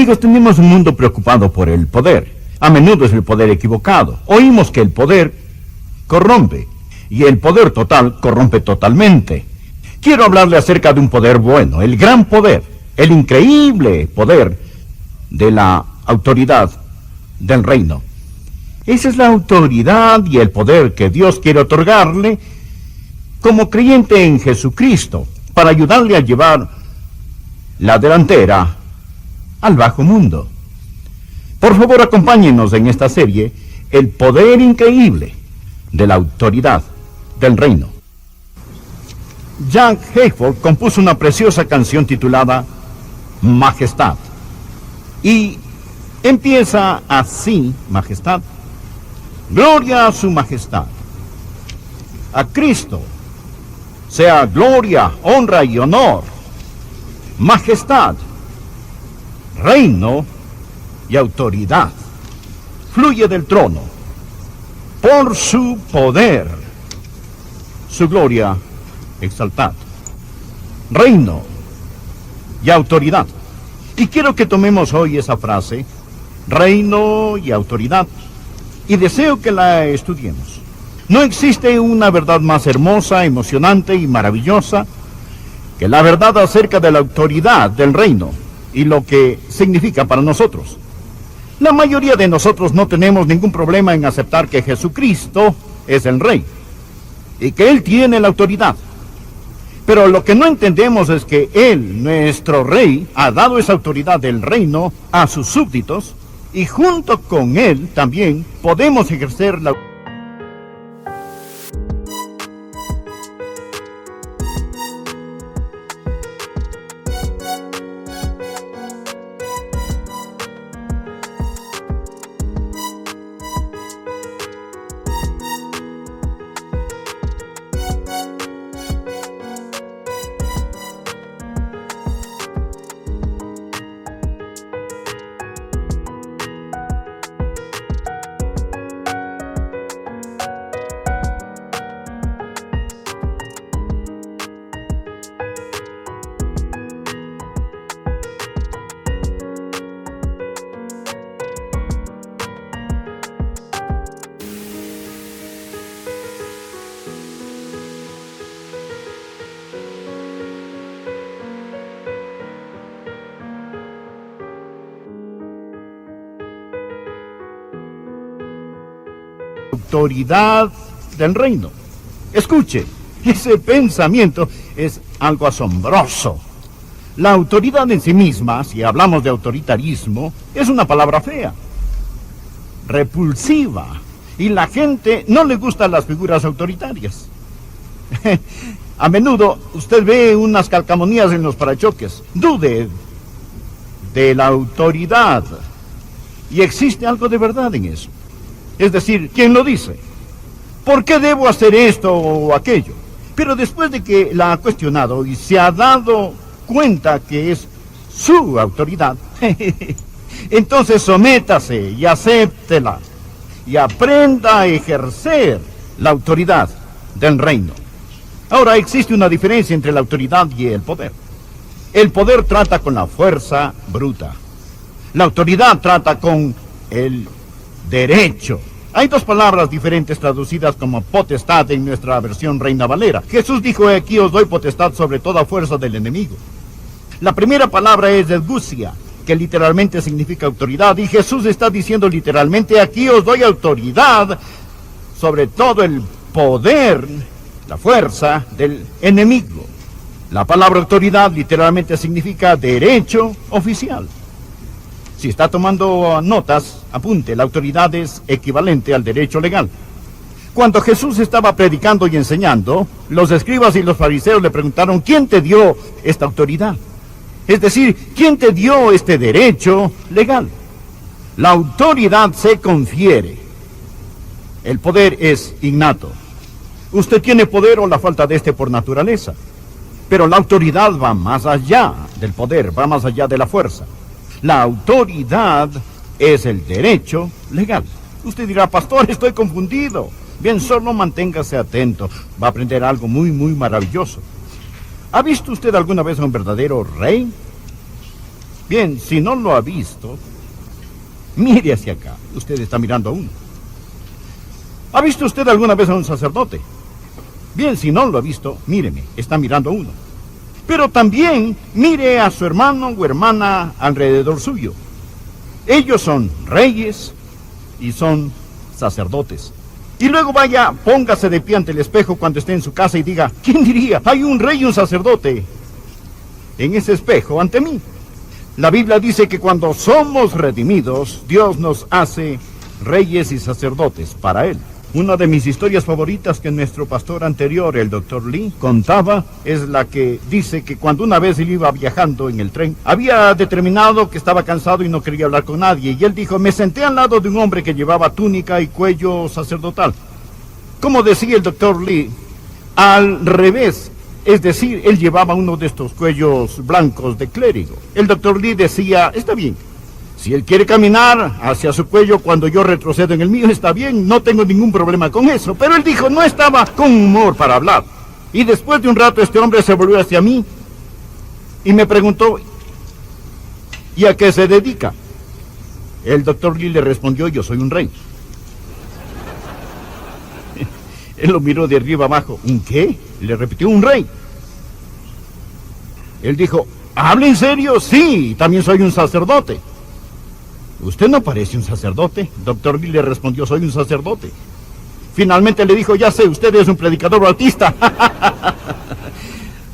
Amigos, tenemos un mundo preocupado por el poder. A menudo es el poder equivocado. Oímos que el poder corrompe, y el poder total corrompe totalmente. Quiero hablarle acerca de un poder bueno, el gran poder, el increíble poder de la autoridad del reino. Esa es la autoridad y el poder que Dios quiere otorgarle como creyente en Jesucristo, para ayudarle a llevar la delantera al bajo mundo. Por favor, acompáñenos en esta serie, el poder increíble de la autoridad del reino. Jack Hayford compuso una preciosa canción titulada Majestad. Y empieza así, Majestad. Gloria a su majestad. A Cristo sea gloria, honra y honor. Majestad, reino y autoridad. Fluye del trono por su poder, su gloria exaltad. Reino y autoridad. Y quiero que tomemos hoy esa frase, reino y autoridad, y deseo que la estudiemos. No existe una verdad más hermosa, emocionante y maravillosa que la verdad acerca de la autoridad del reino y lo que significa para nosotros. La mayoría de nosotros no tenemos ningún problema en aceptar que Jesucristo es el Rey y que Él tiene la autoridad. Pero lo que no entendemos es que Él, nuestro Rey, ha dado esa autoridad del reino a sus súbditos, y junto con Él también podemos ejercer la autoridad del reino. Escuche, ese pensamiento es algo asombroso. La autoridad en sí misma, si hablamos de autoritarismo, es una palabra fea, repulsiva, y la gente no le gustan las figuras autoritarias. A menudo usted ve unas calcamonías en los parachoques. Dude de la autoridad, y existe algo de verdad en eso. Es decir, ¿quién lo dice? ¿Por qué debo hacer esto o aquello? Pero después de que la ha cuestionado y se ha dado cuenta que es su autoridad, entonces sométase y acéptela y aprenda a ejercer la autoridad del reino. Ahora, existe una diferencia entre la autoridad y el poder. El poder trata con la fuerza bruta. La autoridad trata con el derecho. Hay dos palabras diferentes traducidas como potestad en nuestra versión Reina Valera. Jesús dijo: aquí os doy potestad sobre toda fuerza del enemigo. La primera palabra es exousia, que literalmente significa autoridad, y Jesús está diciendo literalmente: aquí os doy autoridad sobre todo el poder, la fuerza del enemigo. La palabra autoridad literalmente significa derecho oficial. Si está tomando notas, apunte, la autoridad es equivalente al derecho legal. Cuando Jesús estaba predicando y enseñando, los escribas y los fariseos le preguntaron: ¿quién te dio esta autoridad? Es decir, ¿quién te dio este derecho legal? La autoridad se confiere. El poder es innato. Usted tiene poder o la falta de este por naturaleza. Pero la autoridad va más allá del poder, va más allá de la fuerza. La autoridad es el derecho legal. Usted dirá: pastor, estoy confundido. Bien, solo manténgase atento. Va a aprender algo muy, muy maravilloso. ¿Ha visto usted alguna vez a un verdadero rey? Bien, si no lo ha visto, mire hacia acá. Usted está mirando a uno. ¿Ha visto usted alguna vez a un sacerdote? Bien, si no lo ha visto, míreme, está mirando a uno. Pero también mire a su hermano o hermana alrededor suyo. Ellos son reyes y son sacerdotes. Y luego vaya, póngase de pie ante el espejo cuando esté en su casa y diga, ¿quién diría? Hay un rey y un sacerdote en ese espejo ante mí. La Biblia dice que cuando somos redimidos, Dios nos hace reyes y sacerdotes para Él. Una de mis historias favoritas que nuestro pastor anterior, el Dr. Lee, contaba es la que dice que cuando una vez él iba viajando en el tren, había determinado que estaba cansado y no quería hablar con nadie. Y él dijo, me senté al lado de un hombre que llevaba túnica y cuello sacerdotal. Como decía el Dr. Lee, al revés, es decir, él llevaba uno de estos cuellos blancos de clérigo. El Dr. Lee decía, está bien. Si él quiere caminar hacia su cuello cuando yo retrocedo en el mío, está bien, no tengo ningún problema con eso. Pero él dijo, no estaba con humor para hablar. Y después de un rato este hombre se volvió hacia mí y me preguntó, ¿y a qué se dedica? El Dr. Lee le respondió, yo soy un rey. Él lo miró de arriba abajo. ¿Un qué? Le repitió, un rey. Él dijo, ¿habla en serio? Sí, también soy un sacerdote. ¿Usted no parece un sacerdote? Dr. Lee le respondió, soy un sacerdote. Finalmente le dijo, ya sé, usted es un predicador bautista.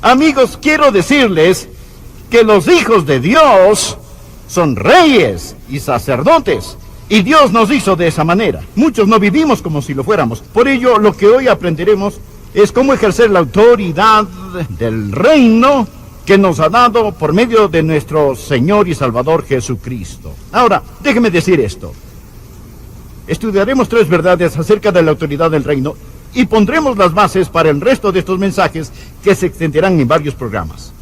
Amigos, quiero decirles que los hijos de Dios son reyes y sacerdotes. Y Dios nos hizo de esa manera. Muchos no vivimos como si lo fuéramos. Por ello, lo que hoy aprenderemos es cómo ejercer la autoridad del reino que nos ha dado por medio de nuestro Señor y Salvador Jesucristo. Ahora, déjeme decir esto. Estudiaremos 3 verdades acerca de la autoridad del reino y pondremos las bases para el resto de estos mensajes que se extenderán en varios programas.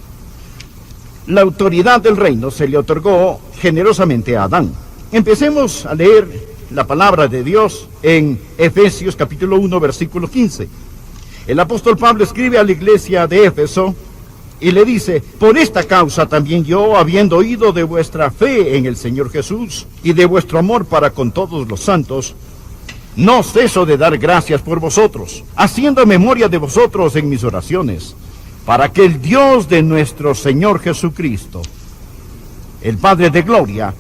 La autoridad del reino se le otorgó generosamente a Adán. Empecemos a leer la palabra de Dios en Efesios capítulo 1, versículo 15. El apóstol Pablo escribe a la iglesia de Éfeso y le dice, por esta causa también yo, habiendo oído de vuestra fe en el Señor Jesús y de vuestro amor para con todos los santos, no ceso de dar gracias por vosotros, haciendo memoria de vosotros en mis oraciones, para que el Dios de nuestro Señor Jesucristo, el Padre de gloria,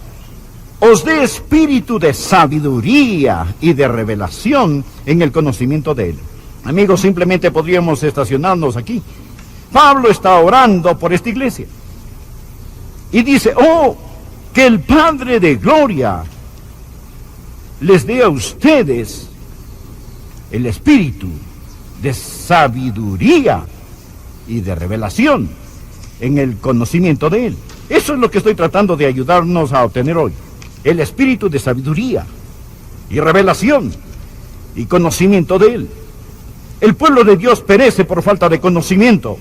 os dé espíritu de sabiduría y de revelación en el conocimiento de Él. Amigos, simplemente podríamos estacionarnos aquí. Pablo está orando por esta iglesia. Y dice, oh, que el Padre de gloria les dé a ustedes el espíritu de sabiduría y de revelación en el conocimiento de Él. Eso es lo que estoy tratando de ayudarnos a obtener hoy. El espíritu de sabiduría y revelación y conocimiento de Él. El pueblo de Dios perece por falta de conocimiento.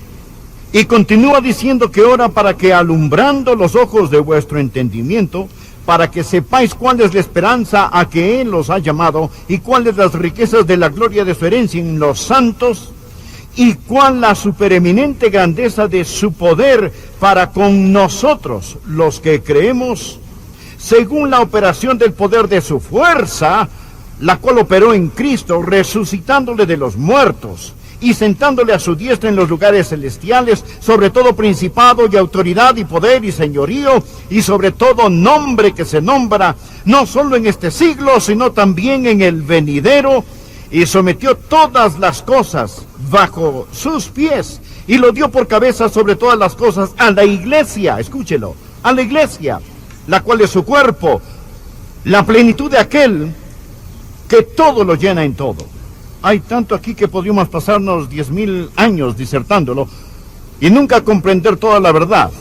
Y continúa diciendo que ora para que alumbrando los ojos de vuestro entendimiento, para que sepáis cuál es la esperanza a que Él los ha llamado, y cuáles las riquezas de la gloria de su herencia en los santos, y cuál la supereminente grandeza de su poder para con nosotros, los que creemos, según la operación del poder de su fuerza, la cual operó en Cristo, resucitándole de los muertos, y sentándole a su diestra en los lugares celestiales, sobre todo principado y autoridad y poder y señorío, y sobre todo nombre que se nombra, no solo en este siglo, sino también en el venidero, y sometió todas las cosas bajo sus pies, y lo dio por cabeza sobre todas las cosas a la iglesia, escúchelo, a la iglesia, la cual es su cuerpo, la plenitud de aquel que todo lo llena en todo. Hay tanto aquí que podríamos pasarnos 10,000 años disertándolo y nunca comprender toda la verdad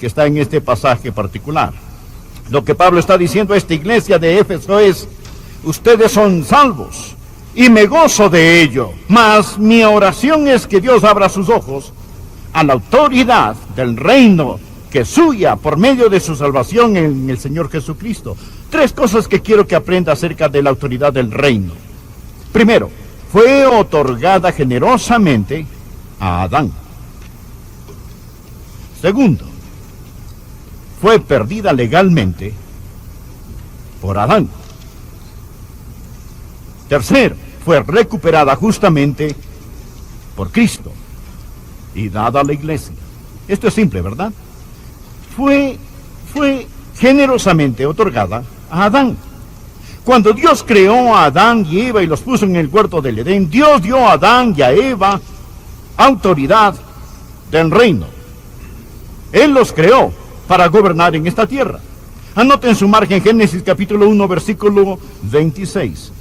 que está en este pasaje particular. Lo que Pablo está diciendo a esta iglesia de Éfeso es, ustedes son salvos y me gozo de ello, mas mi oración es que Dios abra sus ojos a la autoridad del reino que es suya por medio de su salvación en el Señor Jesucristo. 3 cosas que quiero que aprenda acerca de la autoridad del reino. Primero, fue otorgada generosamente a Adán. Segundo, fue perdida legalmente por Adán. Tercero, fue recuperada justamente por Cristo y dada a la iglesia. Esto es simple, ¿verdad? Fue generosamente otorgada a Adán. Cuando Dios creó a Adán y Eva y los puso en el huerto del Edén, Dios dio a Adán y a Eva autoridad del reino. Él los creó para gobernar en esta tierra. Anoten su margen Génesis capítulo 1, versículo 26.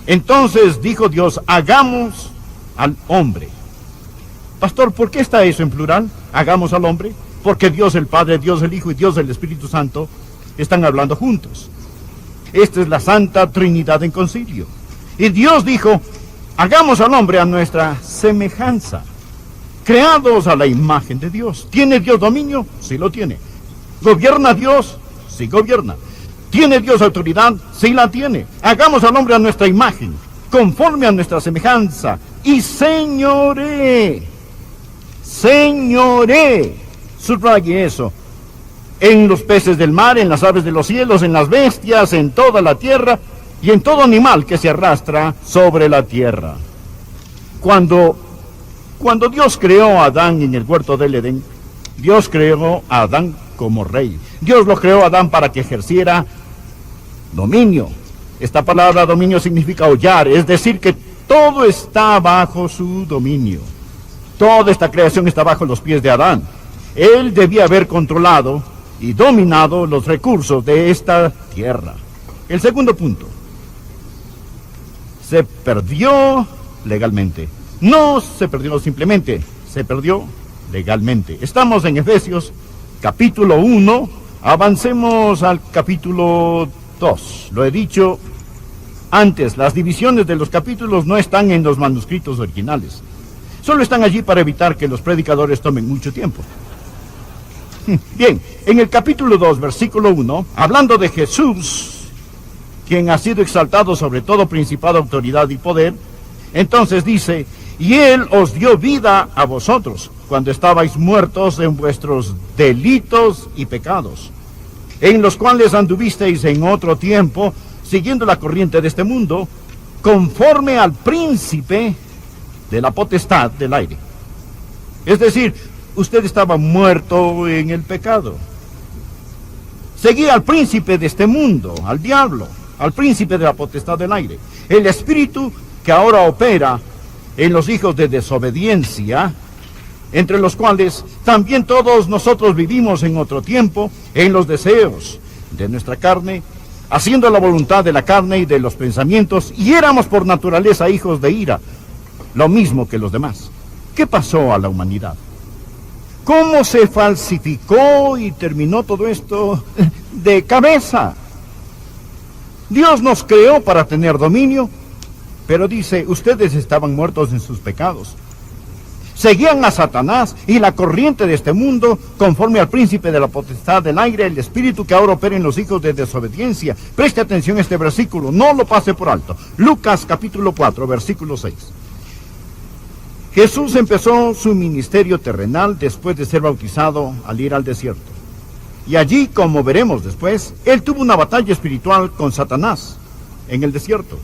Entonces dijo Dios, hagamos al hombre. Pastor, ¿por qué está eso en plural? Hagamos al hombre. Porque Dios el Padre, Dios el Hijo y Dios el Espíritu Santo están hablando juntos. Esta es la Santa Trinidad en concilio. Y Dios dijo, hagamos al hombre a nuestra semejanza, creados a la imagen de Dios. ¿Tiene Dios dominio? Sí lo tiene. ¿Gobierna Dios? Sí gobierna. ¿Tiene Dios autoridad? Sí la tiene. Hagamos al hombre a nuestra imagen, conforme a nuestra semejanza, y señoree, subraye eso, en los peces del mar, en las aves de los cielos, en las bestias, en toda la tierra y en todo animal que se arrastra sobre la tierra. Cuando Dios creó a Adán en el huerto del Edén, Dios creó a Adán como rey. Dios lo creó a Adán para que ejerciera dominio. Esta palabra dominio significa hollar, es decir, que todo está bajo su dominio. Toda esta creación está bajo los pies de Adán. Él debía haber controlado y dominado los recursos de esta tierra. El segundo punto. Se perdió legalmente. No se perdió simplemente, se perdió legalmente. Estamos en Efesios capítulo 1, avancemos al capítulo 2. Lo he dicho antes, las divisiones de los capítulos no están en los manuscritos originales. Solo están allí para evitar que los predicadores tomen mucho tiempo. Bien, en el capítulo 2, versículo 1, hablando de Jesús, quien ha sido exaltado sobre todo principado, autoridad y poder, entonces dice, y Él os dio vida a vosotros, cuando estabais muertos en vuestros delitos y pecados, en los cuales anduvisteis en otro tiempo, siguiendo la corriente de este mundo, conforme al príncipe de la potestad del aire. Es decir, usted estaba muerto en el pecado. Seguía al príncipe de este mundo, al diablo, al príncipe de la potestad del aire. El espíritu que ahora opera en los hijos de desobediencia, entre los cuales también todos nosotros vivimos en otro tiempo, en los deseos de nuestra carne, haciendo la voluntad de la carne y de los pensamientos, y éramos por naturaleza hijos de ira, lo mismo que los demás. ¿Qué pasó a la humanidad? ¿Cómo se falsificó y terminó todo esto de cabeza? Dios nos creó para tener dominio, pero dice, ustedes estaban muertos en sus pecados. Seguían a Satanás y la corriente de este mundo, conforme al príncipe de la potestad del aire, el espíritu que ahora opera en los hijos de desobediencia. Preste atención a este versículo, no lo pase por alto. Lucas capítulo 4, versículo 6. Jesús empezó su ministerio terrenal después de ser bautizado al ir al desierto. Y allí, como veremos después, él tuvo una batalla espiritual con Satanás en el desierto.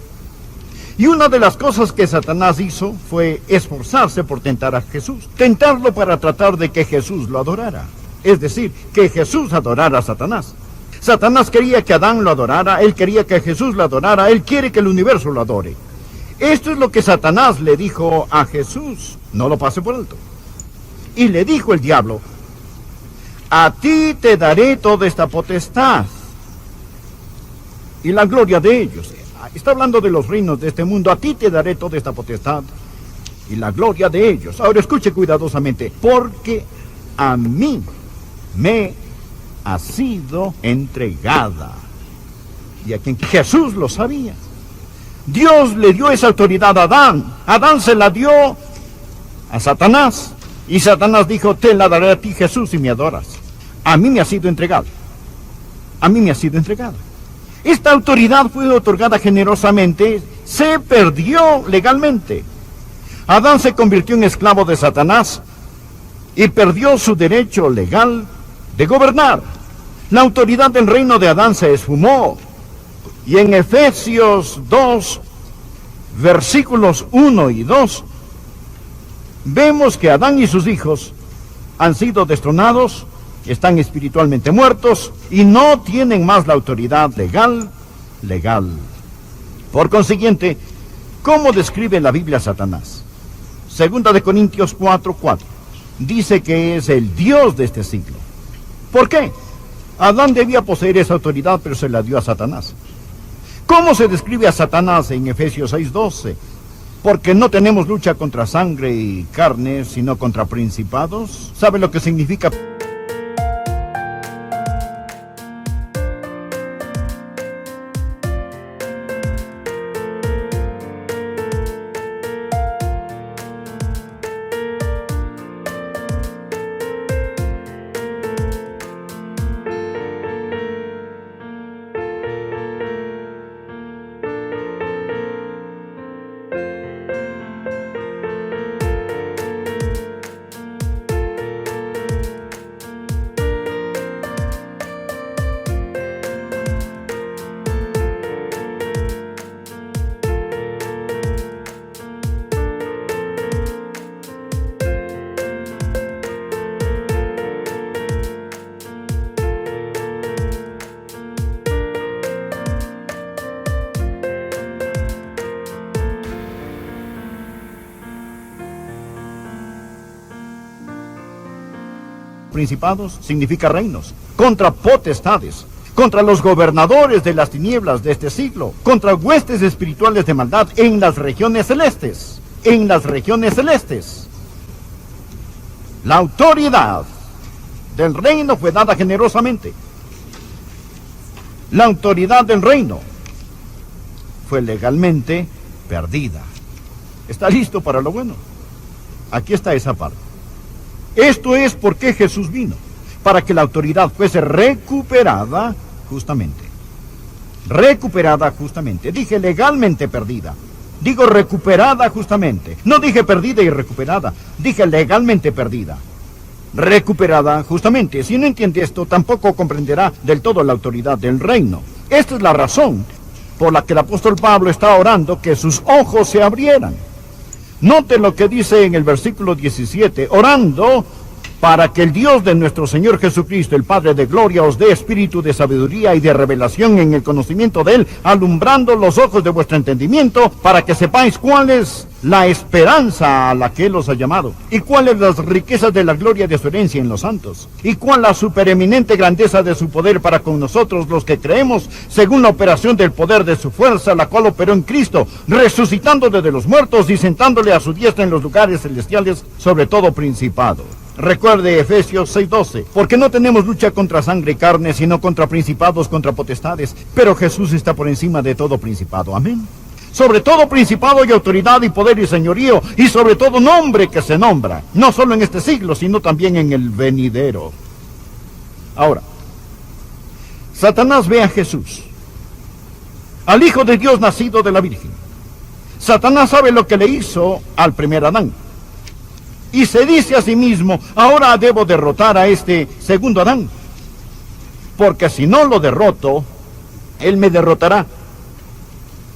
Y una de las cosas que Satanás hizo fue esforzarse por tentar a Jesús. Tentarlo para tratar de que Jesús lo adorara. Es decir, que Jesús adorara a Satanás. Satanás quería que Adán lo adorara, él quería que Jesús lo adorara, él quiere que el universo lo adore. Esto es lo que Satanás le dijo a Jesús, no lo pase por alto. Y le dijo el diablo, a ti te daré toda esta potestad y la gloria de ellos. Está hablando de los reinos de este mundo, a ti te daré toda esta potestad y la gloria de ellos. Ahora escuche cuidadosamente, porque a mí me ha sido entregada. Y a quien Jesús lo sabía. Dios le dio esa autoridad a Adán. Adán se la dio a Satanás. Y Satanás dijo, te la daré a ti, Jesús, si me adoras. A mí me ha sido entregada. A mí me ha sido entregada. Esta autoridad fue otorgada generosamente. Se perdió legalmente. Adán se convirtió en esclavo de Satanás y perdió su derecho legal de gobernar. La autoridad del reino de Adán se esfumó. Y en Efesios 2, versículos 1 y 2, vemos que Adán y sus hijos han sido destronados, están espiritualmente muertos y no tienen más la autoridad legal. Por consiguiente, ¿cómo describe la Biblia a Satanás? Segunda de Corintios 4:4 dice que es el Dios de este siglo. ¿Por qué? Adán debía poseer esa autoridad, pero se la dio a Satanás. ¿Cómo se describe a Satanás en Efesios 6:12? Porque no tenemos lucha contra sangre y carne, sino contra principados. ¿Sabe lo que significa? Principados significa reinos, contra potestades, contra los gobernadores de las tinieblas de este siglo, contra huestes espirituales de maldad en las regiones celestes, La autoridad del reino fue dada generosamente. La autoridad del reino fue legalmente perdida. ¿Está listo para lo bueno? Aquí está esa parte. Esto es porque Jesús vino, para que la autoridad fuese recuperada justamente. Dije legalmente perdida. Digo recuperada justamente. No dije perdida y recuperada. Dije legalmente perdida. Recuperada justamente. Si no entiende esto, tampoco comprenderá del todo la autoridad del reino. Esta es la razón por la que el apóstol Pablo está orando que sus ojos se abrieran. Note lo que dice en el versículo 17, orando para que el Dios de nuestro Señor Jesucristo, el Padre de gloria, os dé espíritu de sabiduría y de revelación en el conocimiento de Él, alumbrando los ojos de vuestro entendimiento, para que sepáis cuál es la esperanza a la que Él os ha llamado, y cuáles las riquezas de la gloria de su herencia en los santos, y cuál la supereminente grandeza de su poder para con nosotros los que creemos, según la operación del poder de su fuerza, la cual operó en Cristo, resucitándole de los muertos y sentándole a su diestra en los lugares celestiales sobre todo principado. Recuerde Efesios 6:12, porque no tenemos lucha contra sangre y carne, sino contra principados, contra potestades, pero Jesús está por encima de todo principado. Amén. Sobre todo principado y autoridad y poder y señorío, y sobre todo nombre que se nombra, no solo en este siglo, sino también en el venidero. Ahora, Satanás ve a Jesús, al Hijo de Dios nacido de la Virgen. Satanás sabe lo que le hizo al primer Adán. Y se dice a sí mismo, ahora debo derrotar a este segundo Adán, porque si no lo derroto, él me derrotará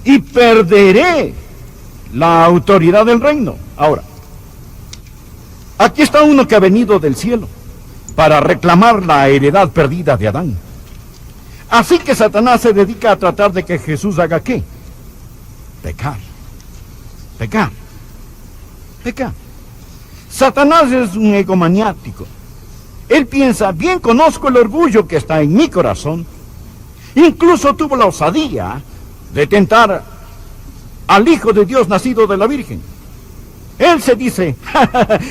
y perderé la autoridad del reino. Ahora, aquí está uno que ha venido del cielo para reclamar la heredad perdida de Adán. Así que Satanás se dedica a tratar de que Jesús haga ¿qué? Pecar. Satanás es un egomaniático. Él piensa, bien conozco el orgullo que está en mi corazón. Incluso tuvo la osadía de tentar al Hijo de Dios nacido de la Virgen. Él se dice,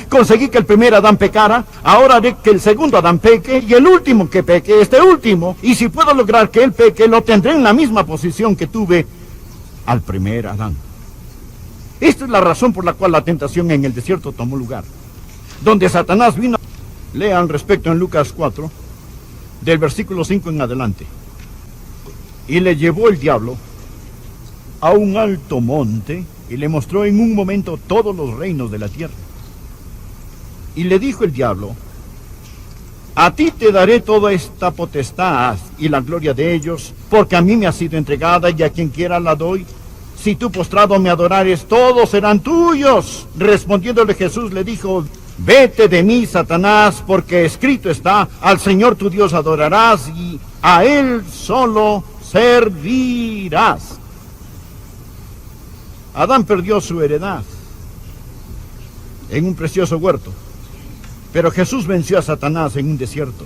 conseguí que el primer Adán pecara, ahora haré que el segundo Adán peque, y el último que peque, este último, y si puedo lograr que él peque, lo tendré en la misma posición que tuve al primer Adán. Esta es la razón por la cual la tentación en el desierto tomó lugar, donde Satanás vino. Lea al respecto en Lucas 4, del versículo 5 en adelante. Y le llevó el diablo a un alto monte, y le mostró en un momento todos los reinos de la tierra. Y le dijo el diablo, a ti te daré toda esta potestad y la gloria de ellos, porque a mí me ha sido entregada y a quien quiera la doy. Si tú postrado me adorares, todos serán tuyos. Respondiéndole Jesús le dijo, vete de mí, Satanás, porque escrito está, al Señor tu Dios adorarás y a Él solo servirás. Adán perdió su heredad en un precioso huerto, pero Jesús venció a Satanás en un desierto.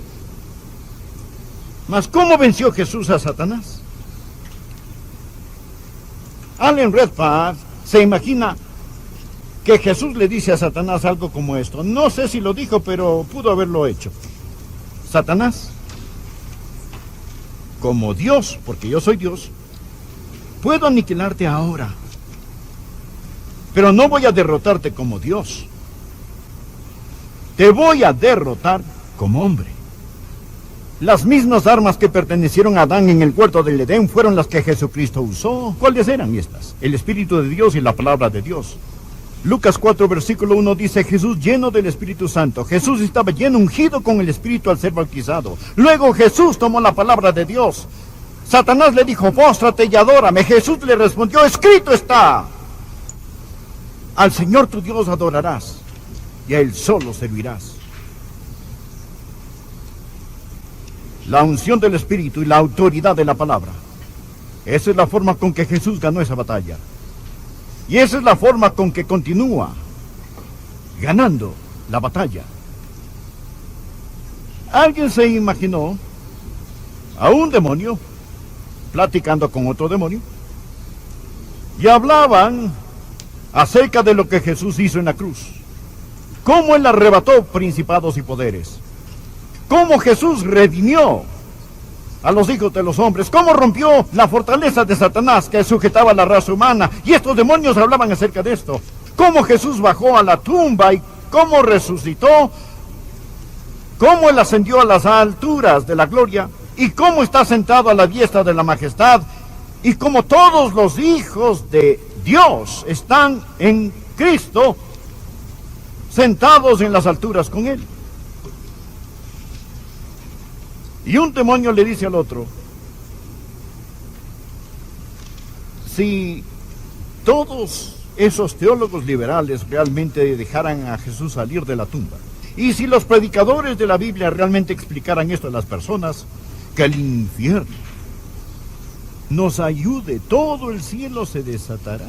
Mas ¿cómo venció Jesús a Satanás? Allen Redpath se imagina que Jesús le dice a Satanás algo como esto. No sé si lo dijo, pero pudo haberlo hecho. Satanás, como Dios, porque yo soy Dios, puedo aniquilarte ahora, pero no voy a derrotarte como Dios. Te voy a derrotar como hombre. Las mismas armas que pertenecieron a Adán en el huerto del Edén fueron las que Jesucristo usó. ¿Cuáles eran estas? El Espíritu de Dios y la palabra de Dios. Lucas 4, versículo 1 dice, Jesús lleno del Espíritu Santo. Jesús estaba lleno, ungido con el Espíritu al ser bautizado. Luego Jesús tomó la palabra de Dios. Satanás le dijo, póstrate y adórame. Jesús le respondió, escrito está, al Señor tu Dios adorarás y a Él solo servirás. La unción del Espíritu y la autoridad de la palabra. Esa es la forma con que Jesús ganó esa batalla. Y esa es la forma con que continúa ganando la batalla. Alguien se imaginó a un demonio platicando con otro demonio y hablaban acerca de lo que Jesús hizo en la cruz. Cómo Él arrebató principados y poderes. Cómo Jesús redimió a los hijos de los hombres. Cómo rompió la fortaleza de Satanás que sujetaba a la raza humana. Y estos demonios hablaban acerca de esto. Cómo Jesús bajó a la tumba y cómo resucitó. Cómo Él ascendió a las alturas de la gloria. Y cómo está sentado a la diestra de la majestad. Y cómo todos los hijos de Dios están en Cristo, sentados en las alturas con Él. Y un demonio le dice al otro, si todos esos teólogos liberales realmente dejaran a Jesús salir de la tumba, y si los predicadores de la Biblia realmente explicaran esto a las personas, que el infierno nos ayude, todo el cielo se desatará.